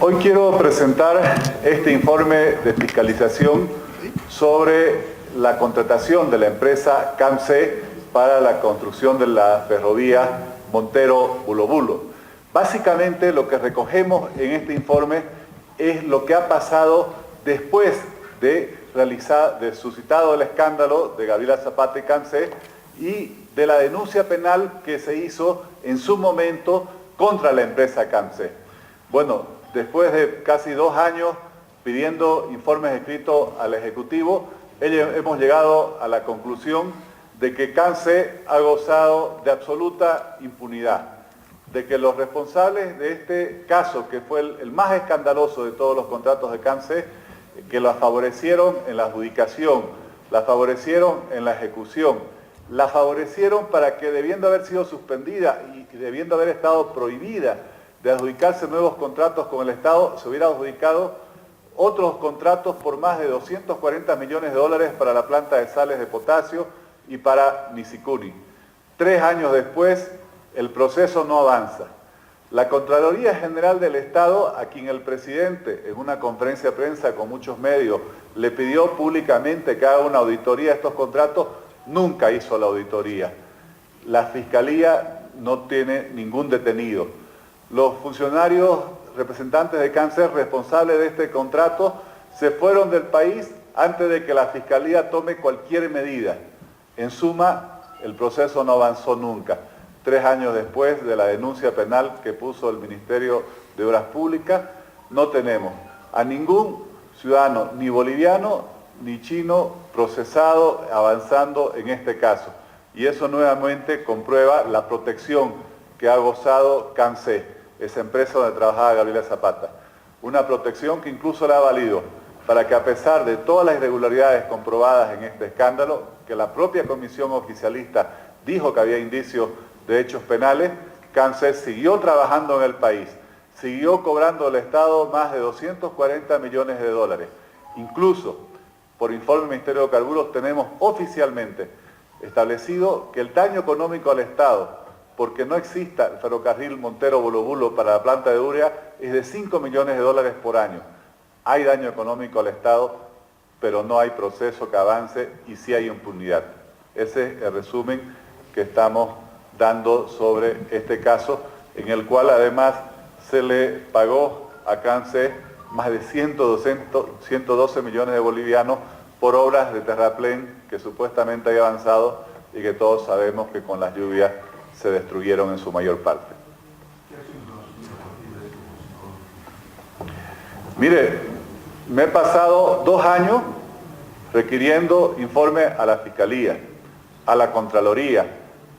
Hoy quiero presentar este informe de fiscalización sobre la contratación de la empresa CAMSE para la construcción de la ferrovía Montero-Bulo Bulo. Básicamente lo que recogemos en este informe es lo que ha pasado después de suscitado el escándalo de Gabriela Zapata y CAMSE y de la denuncia penal que se hizo en su momento contra la empresa CAMSE. Bueno, después de casi 2 años pidiendo informes escritos al Ejecutivo, hemos llegado a la conclusión de que CAMSE ha gozado de absoluta impunidad, de que los responsables de este caso, que fue el más escandaloso de todos los contratos de CAMSE, que la favorecieron en la adjudicación, la favorecieron en la ejecución, la favorecieron para que, debiendo haber sido suspendida y debiendo haber estado prohibida de adjudicarse nuevos contratos con el Estado, se hubiera adjudicado otros contratos por más de 240 millones de dólares para la planta de sales de potasio y para Misicuni. 3 años después, el proceso no avanza. La Contraloría General del Estado, a quien el presidente, en una conferencia de prensa con muchos medios, le pidió públicamente que haga una auditoría de estos contratos, nunca hizo la auditoría. La Fiscalía no tiene ningún detenido. Los funcionarios representantes de CAMSE responsables de este contrato se fueron del país antes de que la Fiscalía tome cualquier medida. En suma, el proceso no avanzó nunca. 3 años después de la denuncia penal que puso el Ministerio de Obras Públicas, no tenemos a ningún ciudadano, ni boliviano ni chino, procesado, avanzando en este caso. Y eso nuevamente comprueba la protección que ha gozado CAMSE, esa empresa donde trabajaba Gabriela Zapata. Una protección que incluso le ha valido para que, a pesar de todas las irregularidades comprobadas en este escándalo, que la propia comisión oficialista dijo que había indicios de hechos penales, CAMSE siguió trabajando en el país, siguió cobrando al Estado más de 240 millones de dólares. Incluso, por informe del Ministerio de Hidrocarburos, tenemos oficialmente establecido que el daño económico al Estado, porque no exista el ferrocarril Montero-Bulo Bulo para la planta de urea, es de 5 millones de dólares por año. Hay daño económico al Estado, pero no hay proceso que avance y sí hay impunidad. Ese es el resumen que estamos dando sobre este caso, en el cual además se le pagó a CAMSE más de 112 millones de bolivianos por obras de terraplén que supuestamente había avanzado y que todos sabemos que con las lluvias se destruyeron en su mayor parte. Mire, me he pasado 2 años requiriendo informe a la Fiscalía, a la Contraloría,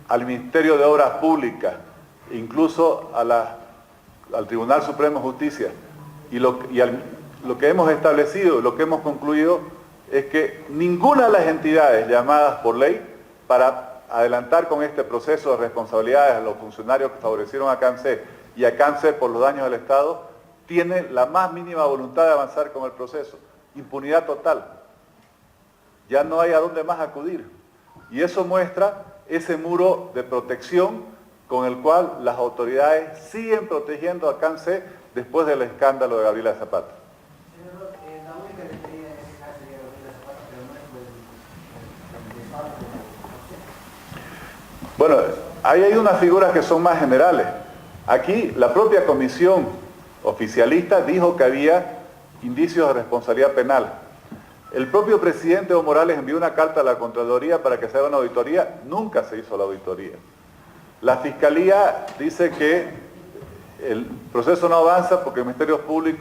al Ministerio de Obras Públicas, incluso al Tribunal Supremo de Justicia. Y lo que hemos establecido, lo que hemos concluido, es que ninguna de las entidades llamadas por ley para adelantar con este proceso de responsabilidades a los funcionarios que favorecieron a CAMSE y a CAMSE por los daños del Estado, tiene la más mínima voluntad de avanzar con el proceso. Impunidad total. Ya no hay a dónde más acudir. Y eso muestra ese muro de protección con el cual las autoridades siguen protegiendo a CAMSE después del escándalo de Gabriela Zapata. La única despedida en ese caso sería Gabriela Zapata, pero no es el desfalco. Bueno, ahí hay unas figuras que son más generales. Aquí la propia comisión oficialista dijo que había indicios de responsabilidad penal. El propio presidente Evo Morales envió una carta a la Contraloría para que se haga una auditoría. Nunca se hizo la auditoría. La Fiscalía dice que el proceso no avanza porque el Ministerio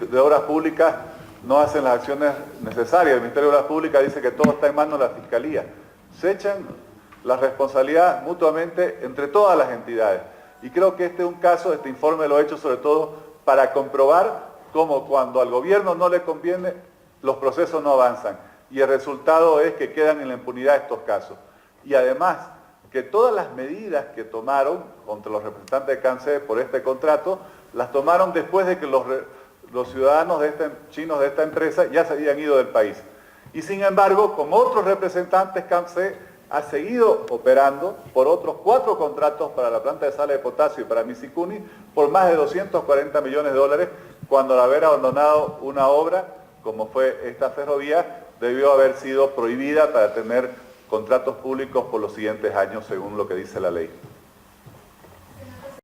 de Obras Públicas no hacen las acciones necesarias. El Ministerio de Obras Públicas dice que todo está en manos de la Fiscalía. Se echan la responsabilidad mutuamente entre todas las entidades. Y creo que este es un caso, este informe lo he hecho sobre todo para comprobar cómo cuando al gobierno no le conviene, los procesos no avanzan. Y el resultado es que quedan en la impunidad estos casos. Y además, que todas las medidas que tomaron contra los representantes de CAMSE por este contrato, las tomaron después de que los ciudadanos chinos de esta empresa ya se habían ido del país. Y sin embargo, con otros representantes, CAMSE ha seguido operando por otros 4 contratos para la planta de sales de potasio y para Misicuni por más de 240 millones de dólares, cuando al haber abandonado una obra, como fue esta ferrovía, debió haber sido prohibida para tener contratos públicos por los siguientes años, según lo que dice la ley.